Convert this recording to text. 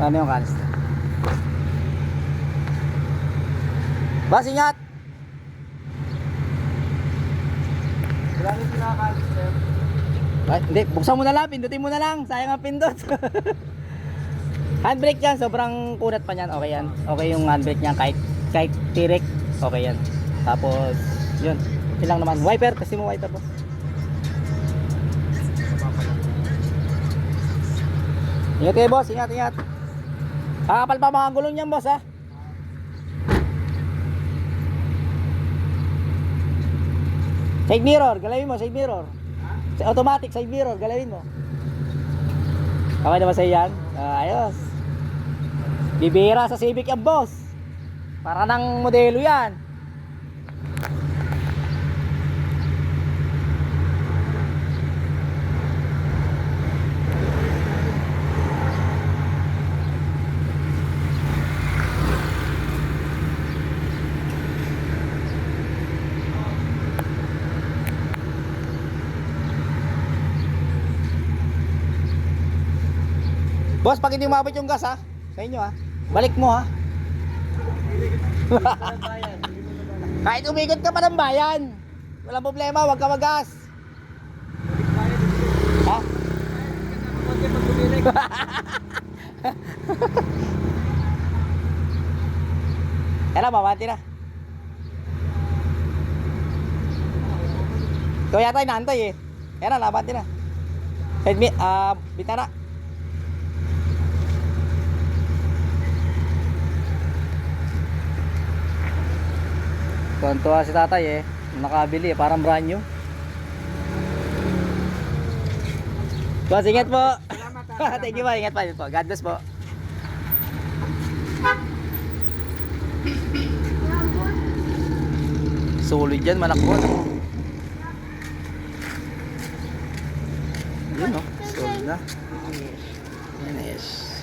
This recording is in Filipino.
Ano yung canister? Boss, ingat! Wala nang pinaka-canister. Ay, hindi, buksan mo na lang, pindutin mo na lang. Sayang ang pindot. Handbrake yan, sobrang kunat pa niyan. Okay yan. Okay yung handbrake niya kahit tirik. Okay yan. Tapos, yun. Ilang naman. Wiper, kasi mo wiper boss. Ingat kayo boss, ingat, ingat. Kakapal pa mga gulong niyan boss ha. Side mirror, galawin mo, side mirror. Automatic side mirror, galawin mo. Okay naman sa'yo yan? Ayos. Bibira sa Civic yan boss. Para ng modelo yan. Boss, pag hindi umabot yung gas ha, sa inyo ha, balik mo ha. Kahit umikot ka pa ng bayan, walang problema, wag ka magas. Ha? Yan na, mabanti na. Ito yata inaantay eh. Yan na, nabanti na. Bitara. Tuwan-tuwa si tatay eh. Nakabili eh, parang brand new. Boss, ingat po. Thank you po, ingat po. God bless po. Solid yan, manakbon. Yun o, solid na. Yes.